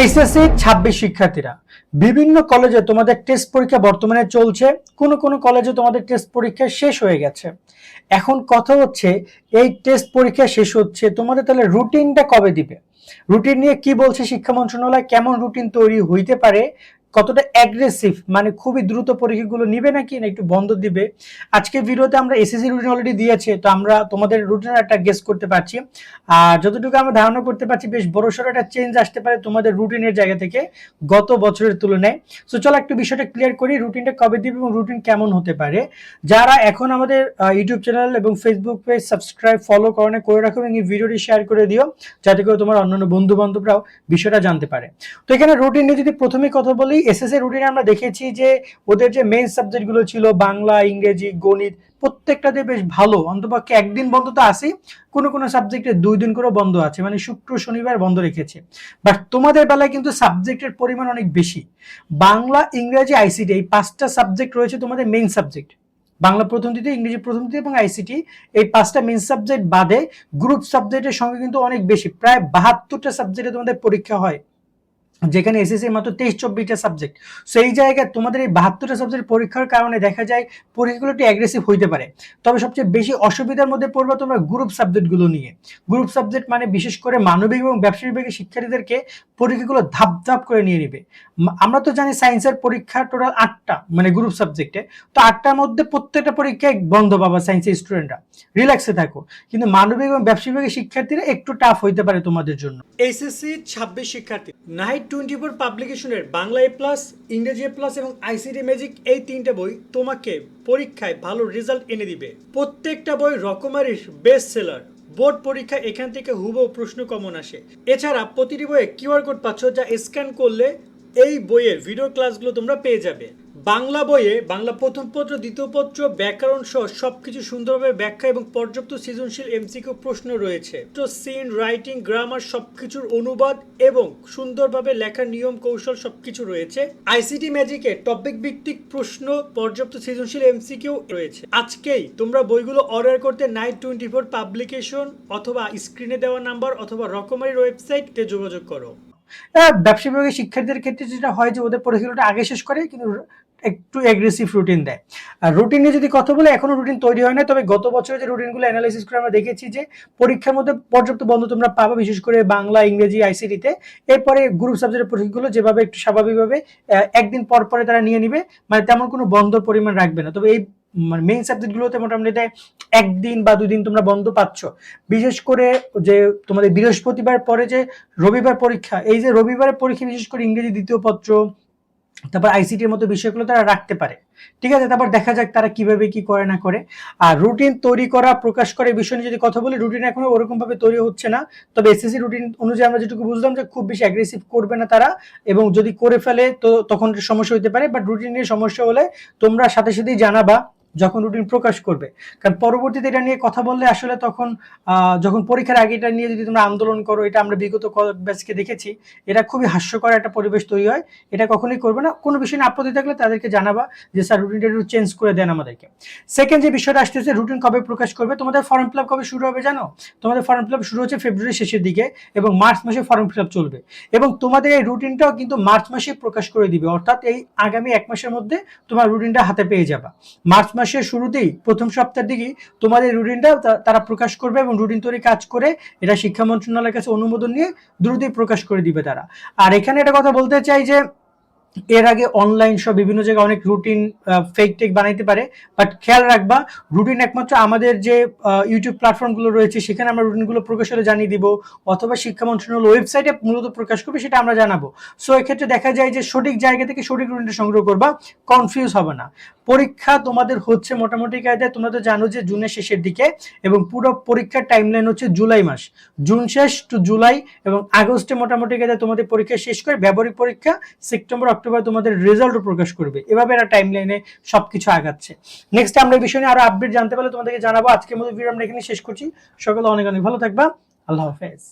HSC 26 শিক্ষার্থীরা বিভিন্ন কলেজে তোমাদের টেস্ট পরীক্ষা বর্তমানে চলছে, কোন কোন কলেজে তোমাদের টেস্ট পরীক্ষা শেষ হয়ে গেছে। এখন কথা হচ্ছে এই টেস্ট পরীক্ষা শেষ হচ্ছে, তোমাদের তাহলে রুটিনটা কবে দিবে? রুটিন নিয়ে কি বলছে শিক্ষা মন্ত্রণালয়, কেমন রুটিন তৈরি হইতে পারে, কতটা অ্যাগ্রেসিভ, মানে খুবই দ্রুত পরীক্ষাগুলো নিবে নাকি না একটু বন্ধ দিবে। আজকে ভিডিওতে আমরা এসএসসি রুটিন অলরেডি দিয়েছে, তো আমরা তোমাদের রুটিনের একটা গেস করতে পারছি। আর যতটুকু আমরা ধারণা করতে পারছি বেশ বড়সড় একটা চেঞ্জ আসতে পারে তোমাদের রুটিনের জায়গা থেকে গত বছরের তুলনায়। সো চলো একটু বিষয়টা ক্লিয়ার করি, রুটিনটা কবে দিবে এবং রুটিন কেমন হতে পারে। যারা এখন আমাদের ইউটিউব চ্যানেল এবং ফেসবুক পেজ সাবস্ক্রাইব ফলো করে রাখো এবং এই ভিডিওটি শেয়ার করে দিও, যাতে করে তোমার অন্যান্য বন্ধু বান্ধবরাও বিষয়টা জানতে পারে। তো এখানে রুটিন নিয়ে যদি প্রথমে কথা বলি, এসএসসি রুটিনে আমরা দেখেছি যে ওদের যে মেইন সাবজেক্টগুলো ছিল বাংলা, ইংরেজি, গণিত, প্রত্যেকটাতে বেশ ভালো, অন্তপক্ষে একদিন বন্ধ তো আসেই, কোনো কোনো সাবজেক্টে 2 দিন করে বন্ধ আছে, মানে শুক্র শনিবার বন্ধ রেখেছে। বাট তোমাদের বেলায় কিন্তু সাবজেক্টের পরিমাণ অনেক বেশি। বাংলা, ইংরেজি, আইসিটি এই 5টা সাবজেক্ট রয়েছে তোমাদের মেইন সাবজেক্ট। বাংলা প্রথম দ্বিতীয়, ইংরেজি প্রথম দ্বিতীয় এবং আইসিটি, এই 5টা মেইন সাবজেক্ট বাদে গ্রুপ সাবজেক্টের সঙ্গে কিন্তু অনেক বেশি, প্রায় 72টা সাবজেক্টে তোমাদের পরীক্ষা হয়, যেখানে এসএসসি মাত্র 23-24টা সাবজেক্ট। সেই জায়গায় তোমাদের এই 72টা সাবজেক্ট পরীক্ষার কারণে দেখা যায় পরীক্ষাগুলো একটু অ্যাগ্রেসিভ হইতে পারে। তবে সবচেয়ে বেশি অসুবিধার মধ্যে পড়বে তোমরা গ্রুপ সাবজেক্টগুলো নিয়ে। গ্রুপ সাবজেক্ট মানে বিশেষ করে মানবিক এবং ব্যবসা বিভাগের শিক্ষার্থীদেরকে পরীক্ষাগুলো ধাপ ধাপ করে নিয়ে নিবে। আমরা তো জানি সায়েন্সের পরীক্ষা টোটাল 8টা, মানে গ্রুপ সাবজেক্টে, তো 8টার মধ্যে প্রত্যেকটা পরীক্ষায় বন্ধ পাবা সায়েন্সের স্টুডেন্টরা, রিল্যাক্সে থাকো। কিন্তু মানবিক এবং ব্যবসা বিভাগের শিক্ষার্থীরা একটু টাফ হইতে পারে তোমাদের জন্য। এইচএসসি 26 শিক্ষার্থী নাইট 24 পাবলিকেশনের বাংলা এ প্লাস, ইংরেজি এ প্লাস এবং আইসিটি ম্যাজিক, এই 3টে বই তোমাকে পরীক্ষায় ভালো রেজাল্ট এনে দিবে। প্রত্যেকটা বই রকমারির বেস্ট সেলার। বোর্ড পরীক্ষা এখান থেকে হুবহু প্রশ্ন কমন আসে। এছাড়া প্রতিটি বইয়ে কিউআর কোড পাচ্ছ, যা স্ক্যান করলে এই বইয়ের ভিডিও ক্লাসগুলো তোমরা পেয়ে যাবে। বাংলা বইয়ে বাংলা প্রথম পত্র, দ্বিতীয় পত্র, ব্যাকরণ সহ সবকিছু সুন্দরভাবে ব্যাখ্যা এবং পর্যাপ্ত সৃজনশীল এমসিকিউ প্রশ্ন রয়েছে। তো সিন, রাইটিং, গ্রামার সবকিছুর অনুবাদ এবং সুন্দরভাবে লেখার নিয়ম কৌশল সবকিছু রয়েছে। আইসিটি ম্যাজিকে টপিক ভিত্তিক প্রশ্ন, পর্যাপ্ত সৃজনশীল এমসিকিউ রয়েছে। আজকেই তোমরা বইগুলো অর্ডার করতে নাইট 24 পাবলিকেশন অথবা স্ক্রিনে দেওয়া নাম্বার অথবা রকমারির ওয়েবসাইটে যোগাযোগ করো। ব্যবসা বিভাগের শিক্ষার্থীদের ক্ষেত্রে যেটা হয় যে ওদের পরীক্ষাটা আগে শেষ করে, কিন্তু একটু অ্যাগ্রেসিভ রুটিন দেয়। আর রুটিন নিয়ে যদি কথা বলে, এখনো রুটিন তৈরি হয় না, তবে গত বছরে যে রুটিনগুলো অ্যানালাইসিস করে আমরা দেখেছি যে পরীক্ষার মধ্যে পর্যাপ্ত বন্ধ তোমরা পাবা, বিশেষ করে বাংলা, ইংরেজি, আইসিটিতে। এরপরে গ্রুপ সাবজেক্টের পরীক্ষাগুলো যেভাবে একটু স্বাভাবিকভাবে একদিন পর পরে তারা নিয়ে নিবে, মানে তেমন কোনো বন্ধ পরিমাণ রাখবে না। তবে এই মেইন সাবজেক্টগুলোতে মোটামুটি দেয় 1 দিন বা 2 দিন তোমরা বন্ধ পাচ্ছ। বিশেষ করে যে তোমাদের বৃহস্পতিবার পরে যে রবিবার পরীক্ষা, এই যে রবিবারের পরীক্ষা বিশেষ করে ইংরেজি দ্বিতীয় পত্র, তারপর আইসিটির মতো বিষয়গুলো তারা রাখতে পারে। ঠিক আছে, তারপর দেখা যাক তারা কিভাবে কি করে না করে। আর রুটিন তৈরি করা, প্রকাশ করে বিষয় নিয়ে যদি কথা বলি, রুটিন এখনো ওরকম ভাবে তৈরি হচ্ছে না। তবে এসএসসি রুটিন অনুযায়ী আমরা যেটুকু বুঝলাম যে খুব বেশি অ্যাগ্রেসিভ করবে না তারা, এবং যদি করে ফেলে তো তখন সমস্যা হতে পারে। বাট রুটিন নিয়ে সমস্যা হলে তোমরা সাথে সাথেই জানাবা যখন রুটিন প্রকাশ করবে, কারণ পরবর্তীতে এটা নিয়ে কথা বললে আসলে তখন যখন পরীক্ষার আগে এটা নিয়ে যদি তোমরা আন্দোলন করো, এটা আমরা বিগত কয়েক ব্যাচকে দেখেছি, এটা খুবই হাস্যকর একটা পরিবেশ তৈরি হয়। এটা কখনোই করবে না। কোনো বিষয় নিয়ে আপত্তি থাকলে তাদেরকে জানাবা যে স্যার রুটিনটা একটু চেঞ্জ করে দেন আমাদেরকে। সেকেন্ড যে বিষয়টা আসতেছে, রুটিন কবে প্রকাশ করবে। তোমাদের ফর্ম ফিল আপ কবে শুরু হবে জানো? তোমাদের ফর্ম ফিল আপ শুরু হচ্ছে ফেব্রুয়ারি শেষের দিকে এবং মার্চ মাসে ফর্ম ফিল আপ চলবে, এবং তোমাদের এই রুটিনটাও কিন্তু মার্চ মাসে প্রকাশ করে দিবে, অর্থাৎ এই আগামী 1 মাসের মধ্যে তোমার রুটিনটা হাতে পেয়ে যাবা। মার্চ মাসের শুরুতেই প্রথম সপ্তাহের দিকেই তোমাদের রুটিনটা তারা প্রকাশ করবে এবং রুটিন তৈরি কাজ করে এটা শিক্ষা মন্ত্রণালয়ের কাছে অনুমোদন নিয়ে দ্রুতই প্রকাশ করে দিবে তারা। আর এখানে একটা কথা বলতে চাই যে এর আগে অনলাইন সব বিভিন্ন জায়গায় অনেক রুটিন ফেক টেক বানাইতে পারে, বাট খেয়াল রাখবা রুটিন একমাত্র আমাদের যে ইউটিউব প্ল্যাটফর্মগুলো রয়েছে সেখানে আমরা রুটিনগুলো প্রকাশ হলে জানিয়ে দিব, অথবা শিক্ষা মন্ত্রণালয় ওয়েবসাইটে মূলত প্রকাশ করবে, সেটা আমরা জানাবো। সো এক্ষেত্রে দেখা যায় যে সঠিক জায়গা থেকে সঠিক রুটিনটা সংগ্রহ করবা, কনফিউজ হবে না। পরীক্ষা তোমাদের হচ্ছে মোটামুটি কায়দায়, তোমরা তো জানো যে জুনের শেষের দিকে, এবং পুরো পরীক্ষার টাইমলাইন হচ্ছে জুলাই মাস, জুন শেষ টু জুলাই, এবং আগস্টে মোটামুটি কায়দায় তোমাদের পরীক্ষা শেষ করে ব্যবহারিক পরীক্ষা সেপ্টেম্বর অক্টোবর তোমাদের রেজাল্টও প্রকাশ করবে। এভাবে একটা টাইমলাইনে সবকিছু আগাচ্ছে। নেক্সট আমরা এই বিষয় নিয়ে আরো আপডেট জানতে পারলে তোমাদেরকে জানাবো। আজকের মতো ভিডিও আমরা এখানে শেষ করছি। সকলে অনেক অনেক ভালো থাকবা। আল্লাহ হাফেজ।